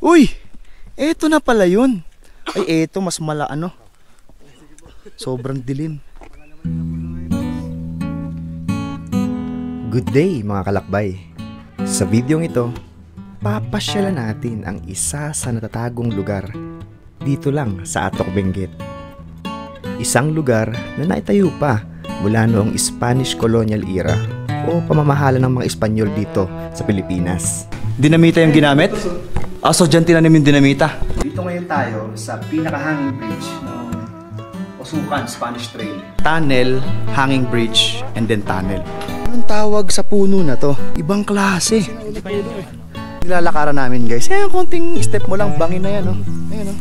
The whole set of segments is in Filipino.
Uy! Eto na pala yun. Ay, eto mas sobrang dilim. Good day mga kalakbay. Sa videong ito, papasyalan natin ang isa sa natatagong lugar dito lang sa Atok Benguet. Isang lugar na naitayo pa mula noong Spanish colonial era o pamamahala ng mga Espanyol dito sa Pilipinas. Dinamita yung ginamit? So dyan tinanim yung dinamita. Dito ngayon tayo sa pinaka-hanging bridge ng Osukan Spanish Trail. Tunnel, hanging bridge, and then tunnel. Anong tawag sa puno na to? Ibang klase. Nilalakaran namin guys. Ayan, konting step mo lang, bangin na yan. Ayan,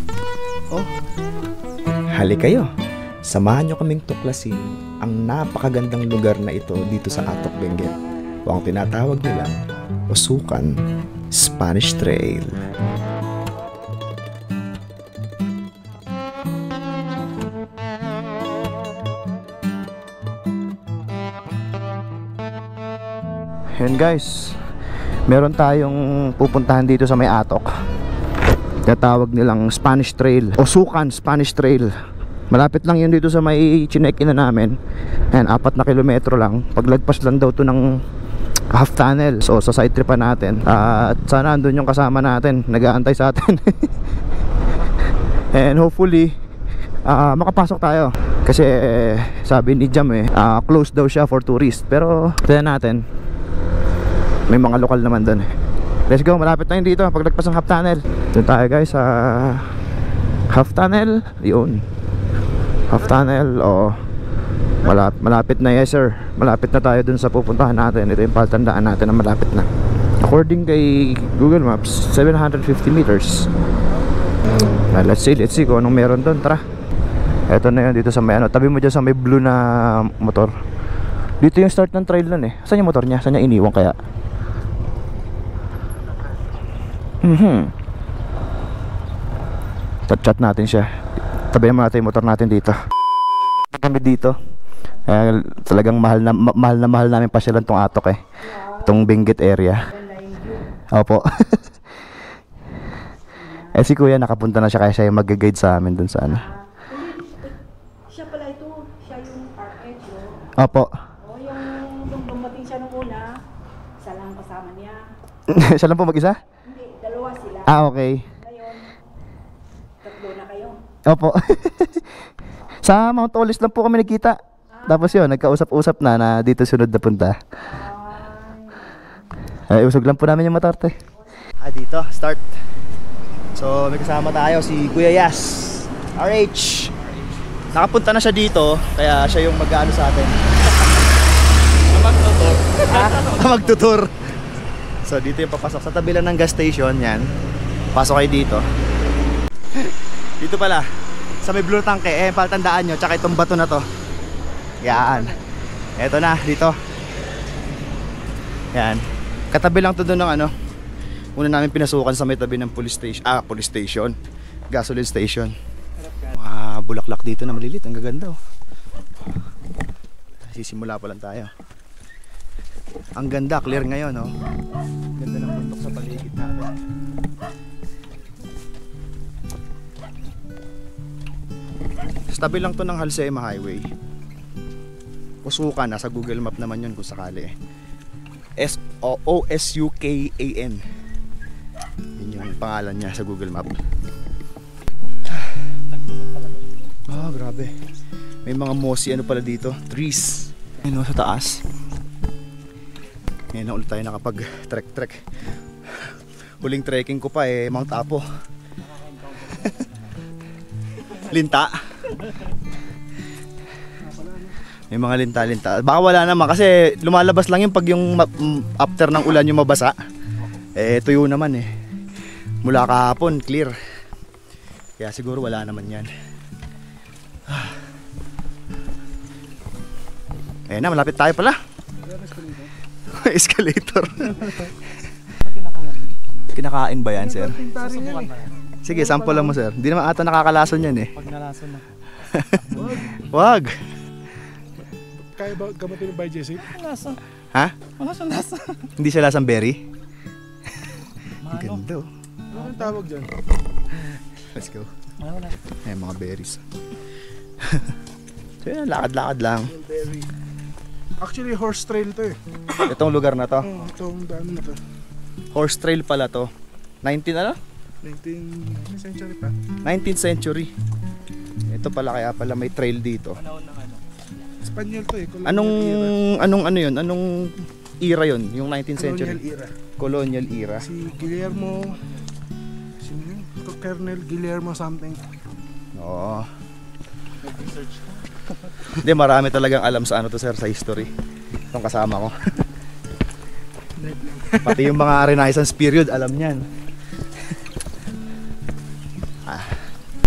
oh. Hali kayo. Samahan nyo kaming tuklasin ang napakagandang lugar na ito dito sa Atok Benguet. O ang tinatawag nilang Osukan Spanish Trail. Ayan guys, meron tayong pupuntahan dito sa may Atok. Tinatawag nilang Spanish Trail, Osukan Spanish Trail. Malapit lang yun dito sa may chinek-in na namin. Ayan, 4 na kilometro lang. Paglagpas lang daw to ng half tunnel. So sa side trip pa natin. At sana andun yung kasama natin, nag-aantay sa atin. And hopefully makapasok tayo. Kasi sabi ni Jam closed daw siya for tourist. Pero tignan natin, may mga lokal naman dun. Let's go, malapit na yun dito. Paglagpas ng half tunnel, dun tayo guys sa half tunnel. Yun, half tunnel. Malapit na, yes sir. Malapit na tayo dun sa pupuntahan natin. Ito yung palatandaan natin na malapit na. According kay Google Maps, 750 meters. Let's see kung anong meron dun. Tara. Ito na yun dito sa may tabi mo dyan sa may blue na motor. Dito yung start ng trail nun Saan yung motor niya? Saan niya iniwan kaya? Chat natin siya. Tabi naman natin yung motor natin dito. Kami dito. Talagang mahal namin pasyalan tong Atok itong Benguet area. Opo. Si kuya nakapunta na siya, kaya siya yung mag-guide sa amin dun sa Siya pala ito, siya yung RH. Opo. Yung dumating siya nung una, isa lang kasama niya. Siya lang po mag-isa? Hindi, dalawa sila. Okay. Ngayon, tatlo na kayo. Opo. Sa Mount Olis lang po kami nakita. Tapos yun, nagkausap-usap na dito sunod na punta. Usog lang po namin yung motor dito, start. So may kasama tayo si Kuya Yas, RH. Nakapunta na siya dito, kaya siya yung mag-ano sa atin. Magtutur. Magtutur. So dito yung papasok sa tabi lang ng gas station. Yan, pasok kayo dito. Dito pala sa may blue tank palatandaan nyo, tsaka itong bato na to. Yan, eto na dito. Yan, katabi lang to doon ng una namin pinasukan sa may tabi ng police station, gasoline station. Mga bulaklak dito na malilit, ang gaganda Sisimula pa lang tayo. Ang ganda, clear ngayon Ganda ng bundok sa paligid natin. Sa tabi lang to ng Halsema Highway. Osukan, nasa Google Map naman yun kung sakali Osukan. Yun yung pangalan niya sa Google Map. Grabe. May mga mossy pala dito, trees. Ayun sa taas. Ngayon na ulit tayo nakapag-trek. Huling trekking ko pa Mount Apo. Linta. May mga linta-linta. Baka wala naman kasi lumalabas lang yung pag yung after ng ulan yung mabasa. Tuyo naman mula kahapon, clear. Kaya siguro wala naman yan. Ayan na, malapit tayo pala. Escalator. Kinakain ba yan, sir? Sige, sample lang mo, sir. Hindi naman ata nakakalason yan Pag nalason na. Wag. Kaya ba gamatin by Jesse? Lasa. Ha? Lasa. Hindi siya lasang berry? Ganda Ano yung tawag dyan? Let's go. Ayan, mga berries. So yun, lakad-lakad lang. Mulberry. Actually, horse trail to eh. Itong lugar na to. Itong daan na to. Horse trail pala to. 19 ano? 19th century pa. 19th century. Ito pala, kaya pala may trail dito. Espanyol to eh. Anong ano yun? Anong era yun? Yung 19th century? Colonial era. Colonial era. Si Guillermo... Sino yun? Colonel Guillermo something. Oo. Hindi, marami talagang alam sa ano to sir, sa history. Itong kasama ko. Pati yung mga Renaissance period, alam niyan.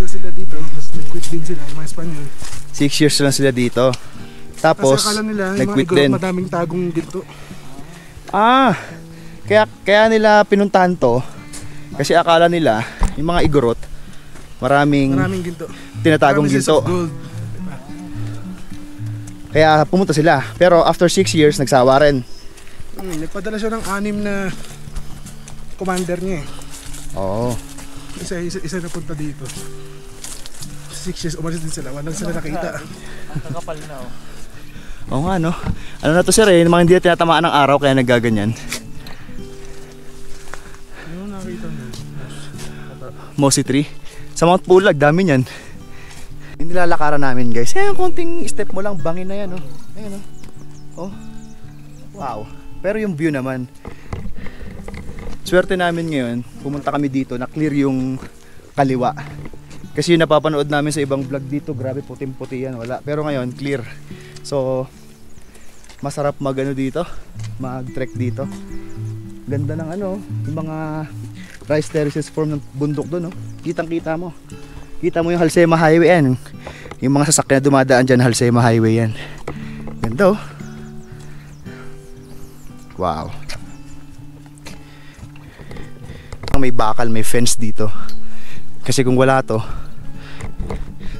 Sila dito, tapos nag-quit din sila, mga Espanyol. 6 years lang sila dito. Tapos, kasi akala nila, yung mga nag-quit igorot din. madaming tagong ginto. Kaya nila pinuntahan to. Kasi akala nila, yung mga igorot, maraming Ginto. tinatagong Promises ginto. of gold. Kaya pumunta sila. Pero after 6 years, nagsawa rin. Nagpadala siya ng 6 na commander niya eh. Oo. Isa na punta dito. 6 years, umalis din sila. Walang sila nakita. Kakapal na oh. Oo nga no. Ano na to sir eh, mga hindi na tinatamaan ng araw kaya nagaganyan. Ano nakita mo? Mossy tree. Sa Mount Pulag, dami niyan. Yung nilalakaran namin guys. Ayan, konting step mo lang, bangin na yan oh. Ayan oh. Oh. Wow. Pero yung view naman. Swerte namin ngayon, pumunta kami dito, na clear yung kaliwa. Kasi yung napapanood namin sa ibang vlog dito, grabe puting-puti yan, wala. Pero ngayon, clear. So, masarap mag-ano dito, mag-trek dito. Ganda ng ano, yung mga rice terraces form ng bundok doon, no? Kitang-kita mo. Kita mo yung Halsema Highway yan. Yung mga sasakyan na dumadaan dyan, Halsema Highway yan. Ganda oh. Wow. May bakal, may fence dito. Kasi kung wala to,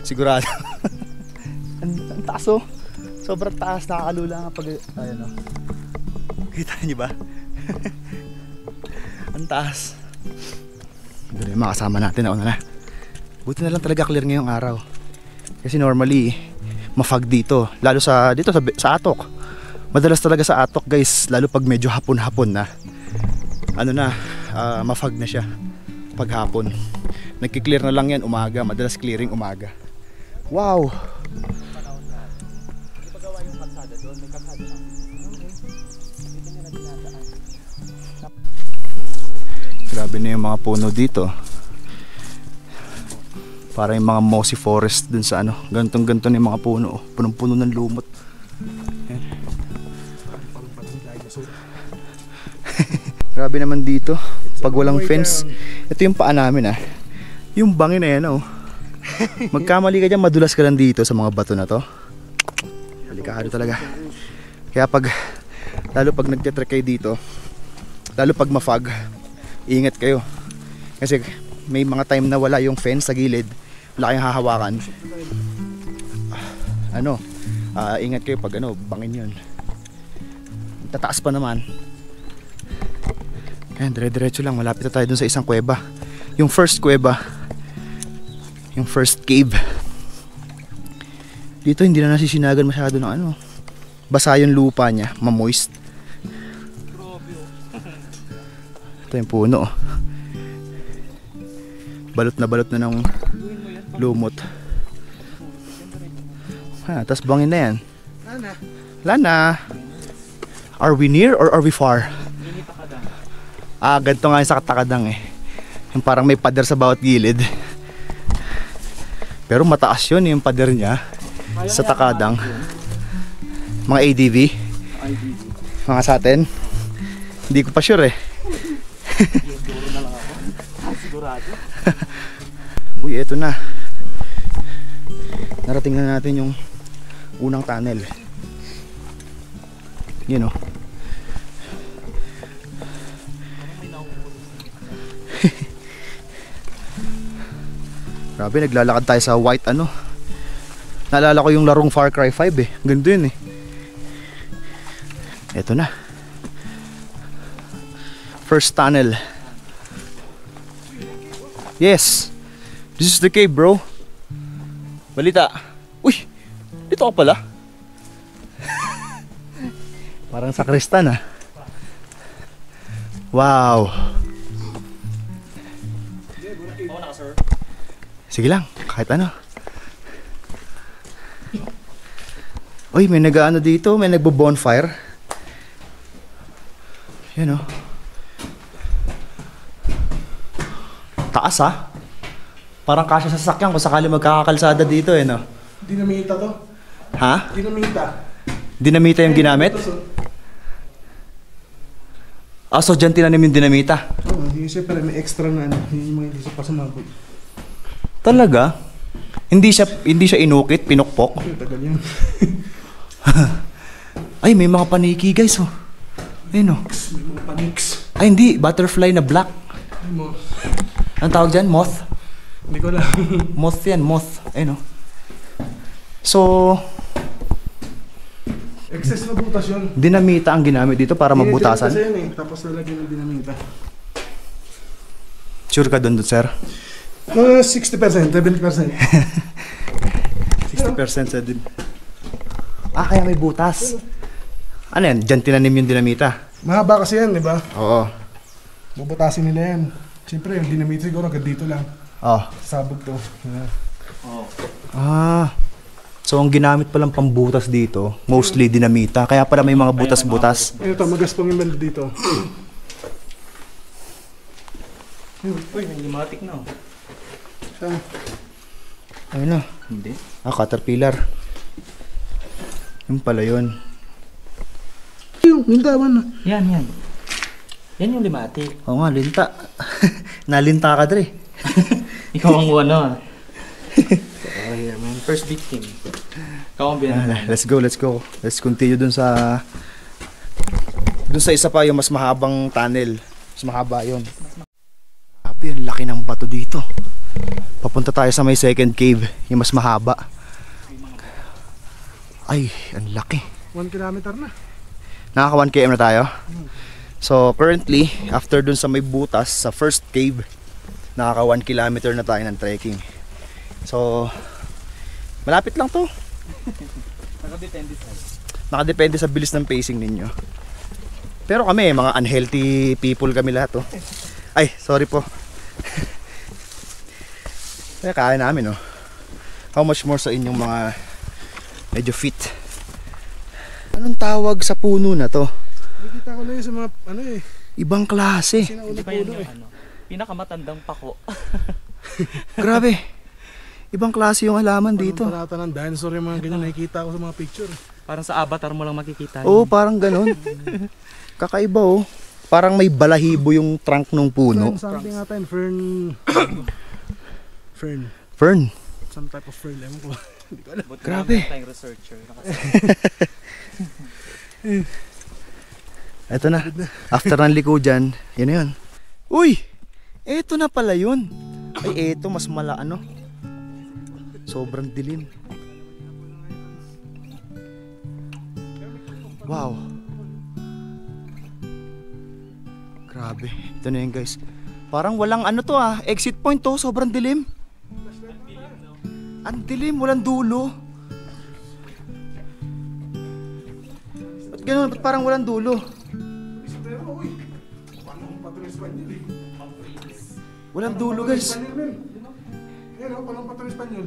sigurado. ang taas oh. Sobrang taas, nakakalula nga pag ayun oh. Kita niyo ba? Ang taas. Doon yung mga kasama natin, nauna na. Buti na lang talaga clear ngayong araw. Kasi normally mafag dito, lalo dito sa Atok. Madalas talaga sa Atok guys, lalo pag medyo hapon-hapon na. Ano na, mafag na siya pag hapon. Nagki-clear na lang yan umaga, madalas clearing umaga. Wow. Grabe na yung mga puno dito. Para yung mga mossy forest dun sa ano, gantong-ganto na yung mga puno, punong-puno ng lumot. Ayan. Grabe naman dito, pag walang fence. Ito yung paa namin ah. Yung bangin na yan oh. Magkamali ka dyan, madulas ka lang dito sa mga bato na to. Delikado talaga. Kaya lalo pag nagtitrek kayo dito, lalo pag mafag, ingat kayo. Kasi may mga time na wala yung fence sa gilid, wala kayong hahawakan. Ingat kayo pag bangin yun. Tataas pa naman. Ayan, dire-diretso lang, malapit na tayo dun sa isang kuweba. Yung first kuweba, yung first cave. Dito hindi na nasisinagan masyado ng basa yung lupa niya, mamoist. Ito yung puno. Balot na ng lumot. Tas bangin na yan. Lana. Are we near or are we far? Ganito nga yung sa Takadang eh. Yung parang may pader sa bawat gilid. Pero mataas yun yung pader niya sa Takadang. Mga ADV. Mga sa atin. Hindi ko pa sure eh. Uy, eto na. Narating na natin yung unang tunnel. Yun oh. Grabe, naglalakad tayo sa white Naalala ko yung larong Far Cry 5 eh. Ganda yun eh. Eto na. First tunnel. Yes. This is the cave, bro. Balita. Uy, dito ka pala. Parang sakristan ah. Wow. Sige lang, kahit ano. Uy, may nag-ano dito, may nagbo-bonfire. Yan oh. Taas ah. Parang kasya sa sasakyan kung sakali magkakakalsada dito eh no. Dinamita to. Ha? Dinamita. Dinamita yung ginamit? Ah, so dyan tinanim yung dinamita? Oo, yung siyempre may extra na ano, yung mga hindi siya pasumabot. Talaga? Hindi siya inukit, pinukpok? Ay, tagal yan. Ay, may mga paniki guys oh. Ayun oh. May mga panics. Ay hindi, butterfly na black. Ay mo. Anong tawag dyan? Moth? Hindi ko alam. Moth yan, moth. Ayun oh. So, Excess na butas yun. dinamita ang ginamit dito para mabutasan? Kasi yun eh, tapos lalagyan ng dinamita. Sure ka doon, sir? 60%, 70%. 60% sa din. Ah, kaya may butas. Ano yan? Diyan tinanim yung dinamita? Mahaba kasi yan, di ba? Oo. Bubutasin nila yan. Siyempre, yung dinamita siguro hanggang dito lang. Oh. Sabog to. Yeah. Ah. So ang ginamit palang pambutas dito, mostly dinamita. Kaya pala may mga butas-butas. Ito, magaspang yung banda dito. Uy, may limatik na. Saan? Ayun na. Hindi. Ah, caterpillar. Yung pala yun. Yung dawan na. Yan, yan. Yan yung limatik. Oo nga, linta. Nalinta ka dre. Ikaw ang ano. Sorry, man. First victim. Ikaw ang binanay. Let's go. Let's continue dun sa isa pa yung mas mahabang tunnel. Mas mahaba yun. Grabe, ang laki ng bato dito. Papunta tayo sa may second cave, yung mas mahaba. Ay, ang laki. 1 kilometer na. Nakaka 1 km na tayo. So currently, after dun sa may butas sa first cave, nakaka 1 kilometer na tayo ng trekking. So malapit lang to. Nakadepende sa bilis ng pacing ninyo. Pero kami, mga unhealthy people kami lahat oh. Ay, sorry po. Kaya kaya namin oh. How much more sa inyong mga medyo fit. Anong tawag sa puno na to? Nakikita ko na yun sa mga ano eh. Ibang klase. Sinauna Hindi pa yan puno yung eh. ano. Pinakamatandang pako. Grabe. Ibang klase yung halaman dito. Parang parata ng dinosaur yung mga ganyan nakikita ko sa mga picture. Parang sa avatar mo lang makikita. Oo, parang ganon. Kakaiba oh. Parang may balahibo yung trunk ng puno. Something ata yun, fern. Fern. Fern. Some type of fern. Ewan ko. Hindi ko alam. Grabe. Tayong researcher. Eto na. After ng liko dyan, yun na yun. Uy! Eto na pala yun. Ay, eto mas ano. Sobrang dilim. Wow. Grabe. Ito na yun guys. Parang walang ano to ah. Exit point to. Sobrang dilim. Ang dilim. Walang dulo. Ba't ganun? Ba't parang walang dulo? Pero uy, paano kung patron Espanyol eh? Walang dulo guys. Yan o, paano kung patron Espanyol?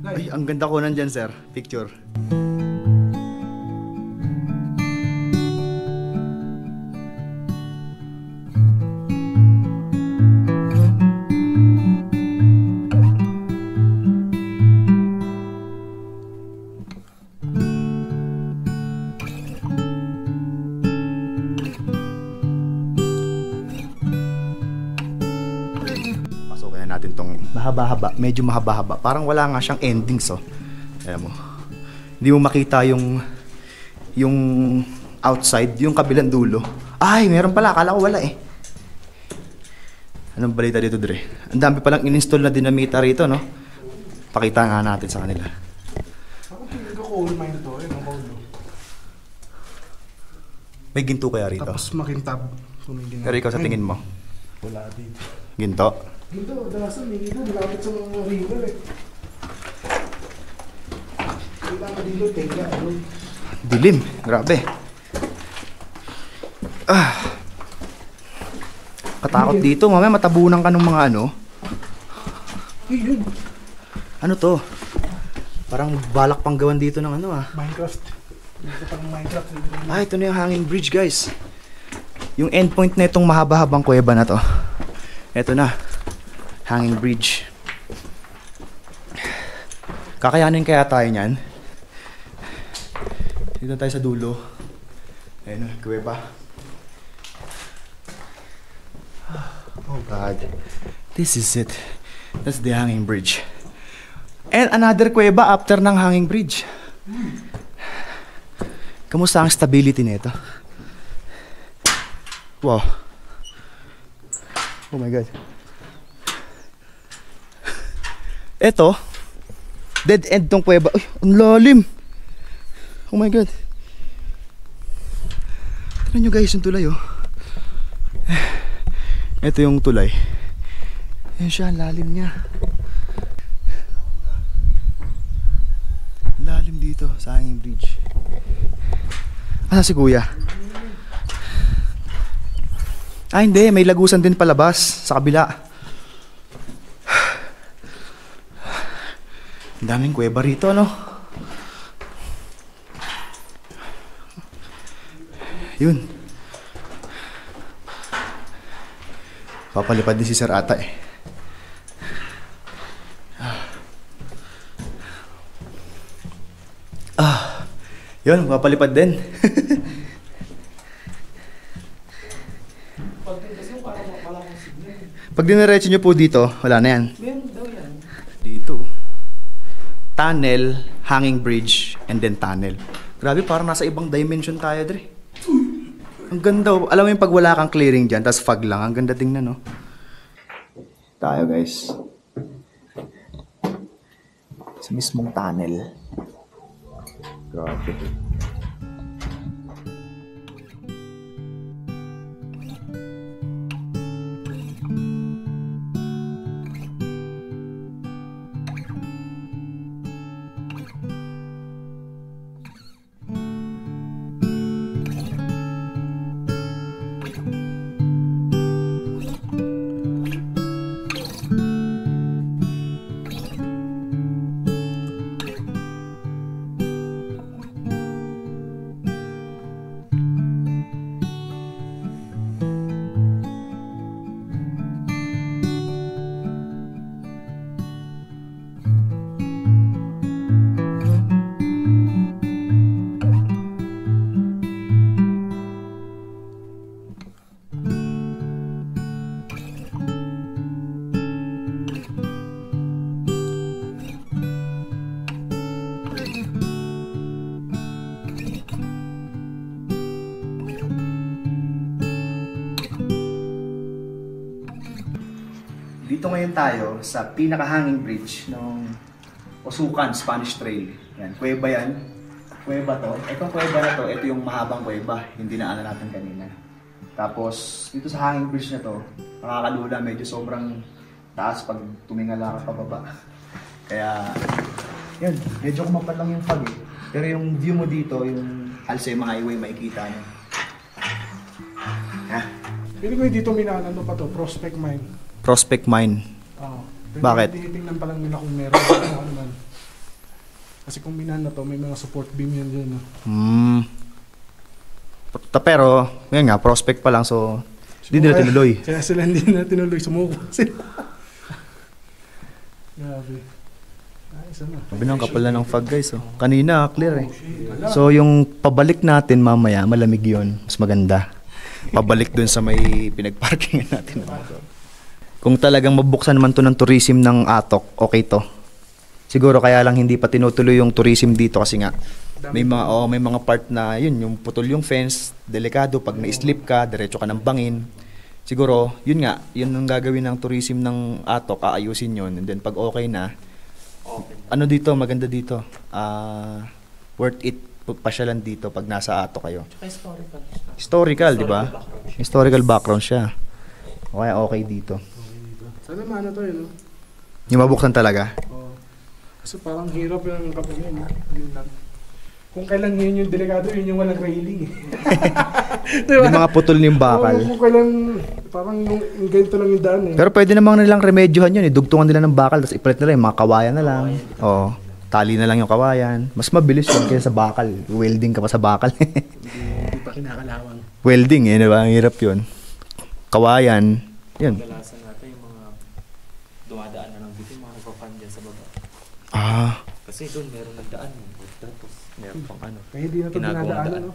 Ay, ang ganda ko nandyan sir. Picture. Pasukin na natin tong mahaba-haba, medyo mahaba-haba. Parang wala nga siyang endings oh. Alam mo. Hindi mo makita yung outside, yung kabilang dulo. Ay, meron pala. Akala ko wala eh. Anong balita dito, Dre? Ang dami palang in-install na dinamita rito, no? Pakita nga natin sa kanila. Ako tingin ko coal mine to, eh, ang coal. May ginto kaya rito? Tapos makintab. So, may ginagawa. Pero ikaw sa tingin mo, Wala dito. ginto? Dito, dalasan dito, malapit sa mga river eh. Kita ka dito, tegla. Dilim, grabe. Katakot dito, mamaya matabunan ka ng mga ano. Yun. Ano to? Parang balak pang gawan dito ng ano Minecraft. Dito pang Minecraft. Ito na yung hanging bridge, guys. Yung endpoint na itong mahaba-habang kuweba na to. Ito na. Hanging bridge. Kakayanin kaya tayo niyan? Dito tayo sa dulo. Ayun, kuweba. Oh God. This is it. That's the hanging bridge. And another kuweba after ng hanging bridge. Kamusta ang stability nito? Wow. Oh my God. Eto, dead end tong kuweba. Uy, ang lalim. Oh my God. Tignan nyo guys yung tulay oh. Ito yung tulay. Ayan siya, ang lalim niya. Lalim dito sa hanging bridge. Asa si kuya? Hindi, may lagusan din palabas sa kabila. Ang daming kuweba rito, no? Yun. Papalipad din si Sir ata eh. Yun, papalipad din. Pag diniretso nyo po dito, wala na yan. Dito. Tunnel, hanging bridge, and then tunnel. Grabe, parang nasa ibang dimension tayo, Dre. Ang ganda. Alam mo yung pag wala kang clearing dyan, tas fog lang. Ang ganda tingnan, no? Tayo, guys. Sa mismong tunnel. Grabe. Dito ngayon tayo sa pinaka-hanging bridge ng Osukan, Spanish Trail. Yan, kuweba yan. Kuweba to. Itong kuweba na to, ito yung mahabang kuweba. Hindi na natin kanina. Tapos, dito sa hanging bridge na to, nakakalula, medyo sobrang taas pag tumingala ka pababa. Kaya, yan, medyo kumapal lang yung fog eh. Pero yung view mo dito, yung Alcema Highway, makikita nyo. Pili ko dito minaanan pa to, Prospect Mine. Prospect Mine. Bakit? Tinitingnan pa lang nila kung meron ano man. Kasi kung minahan na to, may mga support beam yan dyan. Pero, ngayon nga, prospect pa lang, so hindi nila tinuloy. Kaya sila hindi na tinuloy, sumuko sila. Grabe. Isa na. Sabi ng kapal na ng fog guys. Oh. Kanina, clear eh. So yung pabalik natin mamaya, malamig yun. Mas maganda. Pabalik dun sa may pinagparkingan natin. Kung talagang mabuksan naman to ng tourism ng Atok, okay to. Siguro kaya lang hindi pa tinutuloy yung tourism dito kasi nga may mga part na yun, yung putol yung fence, delikado pag na-slip ka, diretso ka ng bangin. Siguro, yun nga, yun ang gagawin ng tourism ng Atok, aayusin yun. And then pag okay na, ano dito, maganda dito. Worth it pasyalan dito pag nasa Atok kayo. Historical, di ba? Historical background siya. Kaya okay dito. Sana maano to yun, no? Yung mabuksan talaga. Oo. Kasi parang hirap yung kapag yun, yun lang. Kung kailan yun yung delikado, yun yung walang railing eh. Yung mga putol yung bakal. Oo, kung kailan, parang yung ganito lang yung daan eh. Pero pwede namang nilang remedyohan yun. Dugtungan nila ng bakal, tapos ipalit nila yung mga kawayan na lang. Oo. Tali na lang yung kawayan. Mas mabilis yun kaysa sa bakal. Welding ka pa sa bakal. Hindi pa kinakalawang. Welding eh, diba? Ang hirap yun. Kawayan. Yun. Kadalasan natin yung mga dumadaan na ng bitin, mga nagpa-fan dyan sa baba. Ah. Kasi doon meron nagdaan. Tapos meron pang ano. Kaya hindi na ito Ginagawang dinadaanan, daan. no?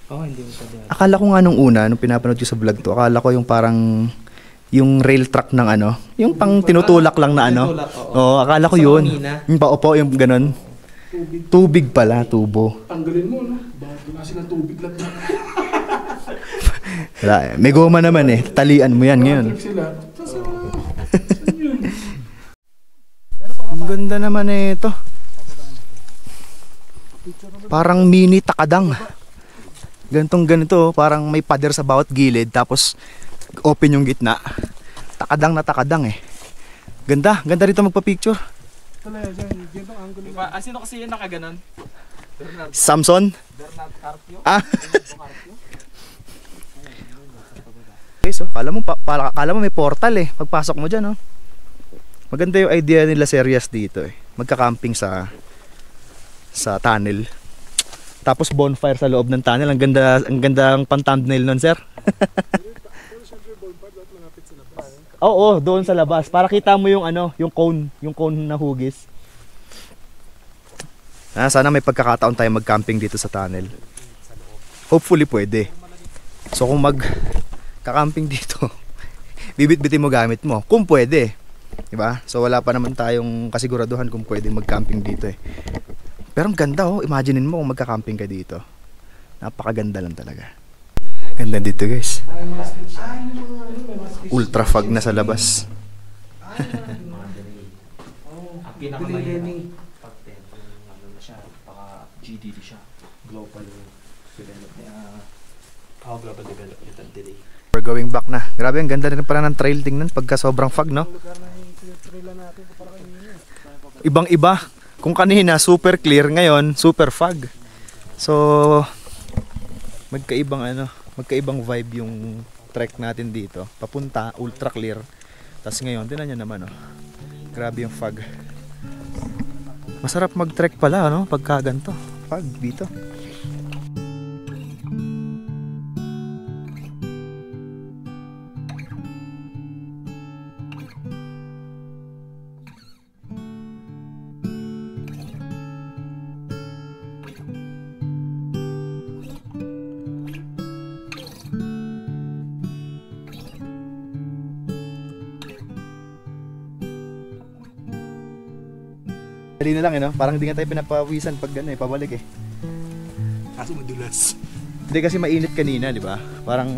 Oo, hindi mo siya dinadaan. Akala ko nga nung una, nung pinapanood ko sa vlog to, akala ko yung parang yung rail track ng ano, yung pang tinutulak lang na ano. Tinutulak, oo. Oo, akala ko Sa yun. kanina. Yung paupo, yung ganun. Tubig pala, tubo. Tanggalin mo, no? Bakit wala silang tubig lang na? Wala, eh. May goma naman eh. Talian mo yan ngayon. Trip sila. Kasi, saan yun? Ang ganda naman eh ito. Parang mini takadang. Ganitong ganito, parang may pader sa bawat gilid, tapos open yung gitna. Takadang na takadang eh. Ganda, ganda rito magpa-picture. Talaga dyan, ganito ang angle nila. Sino kasi yun nakaganon? Samson? Bernard Carpio? Ah. Okay, so kala mo may portal eh. Pagpasok mo diyan, oh. Maganda yung idea nila serious dito eh. Magka-camping sa tunnel. Tapos bonfire sa loob ng tunnel. Ang ganda ang pang-thumbnail nun, sir. Oo, doon sa labas. Para kita mo yung ano, yung cone na hugis. Sana may pagkakataon tayo mag-camping dito sa tunnel. Hopefully pwede. So kung mag-camping dito, bibit-bitin mo gamit mo. Kung pwede. Diba? So wala pa naman tayong kasiguraduhan kung pwede mag-camping dito eh. Pero ang ganda oh, imaginein mo kung magka-camping ka dito. Napakaganda lang talaga. Ganda dito guys. Ultra fog na sa labas. Ang pinakamahirap pag-tempo ano na siya, baka GDD siya. Global Development Delay. We're going back na. Grabe, ang ganda rin pala ng trail tingnan pagka sobrang fog, no? Ibang-iba. Kung kanina super clear, ngayon super fog. So magkaibang vibe yung trek natin dito. Papunta ultra clear. Tapos ngayon, tingnan niyo naman, oh. Grabe yung fog. Masarap mag-trek pala, no? Pagka ganito. Fog dito. Dali na lang, no? Parang hindi nga tayo pinapawisan pag gano'n eh, pabalik eh. Kaso madulas. Hindi kasi mainit kanina, di ba? Parang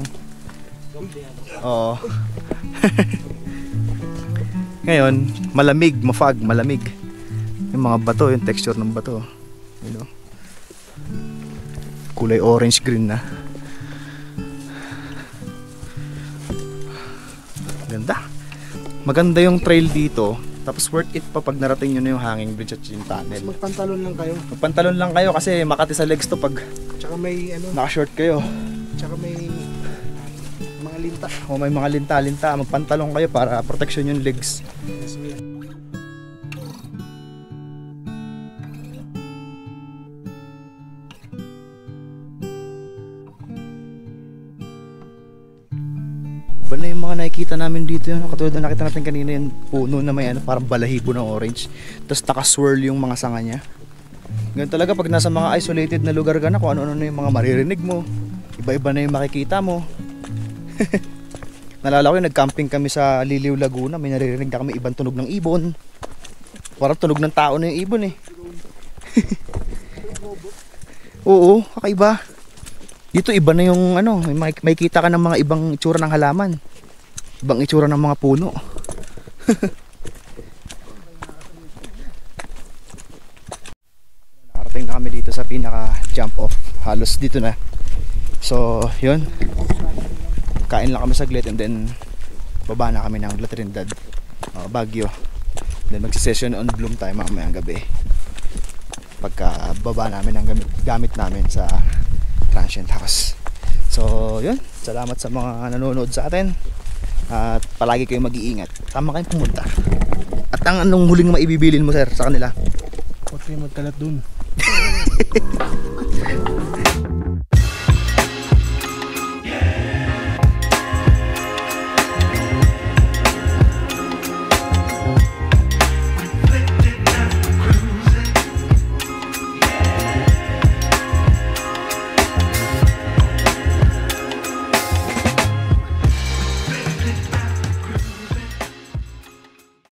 oo. Ngayon, malamig, mafog, malamig. Yung mga bato, yung texture ng bato. You know? Kulay orange green na. Ganda. Maganda yung trail dito. Tapos worth it pa pag narating nyo na yung hanging bridge at yung tunnel. Magpantalon lang kayo. Magpantalon lang kayo kasi makati sa legs to pag Tsaka may ano, naka-short kayo. tsaka may mga linta. O may mga linta-linta, magpantalon kayo para protection yung legs. Yes, ma'am. Ba na yung mga nakikita namin dito yun, katulad na nakita natin kanina yung puno na may ano, parang balahibo ng orange. Tapos naka-swirl yung mga sanga niya. Ganun talaga pag nasa mga isolated na lugar ka na, kung ano-ano na yung mga maririnig mo. Iba-iba na yung makikita mo. Nalala ko yung nag-camping kami sa Liliw, Laguna. May naririnig na kami ibang tunog ng ibon. Parang tunog ng tao na yung ibon eh. Oo, kakaiba. Dito iba na yung ano, may kita ka ng mga ibang itsura ng halaman. Ibang itsura ng mga puno. Nakarating na kami dito sa pinaka jump off. Halos dito na. So, yun. Kain lang kami saglit and then baba na kami ng La Trinidad. Baguio. Then magsisession on Bloom tayo mamayang gabi. Pagka baba namin ang gamit namin sa transient house. So yun, salamat sa mga nanonood sa atin. At palagi kayong mag-iingat. Tama kayong pumunta. At ang anong huling maibibilin mo, sir, sa kanila? Huwag kayo magkalat dun.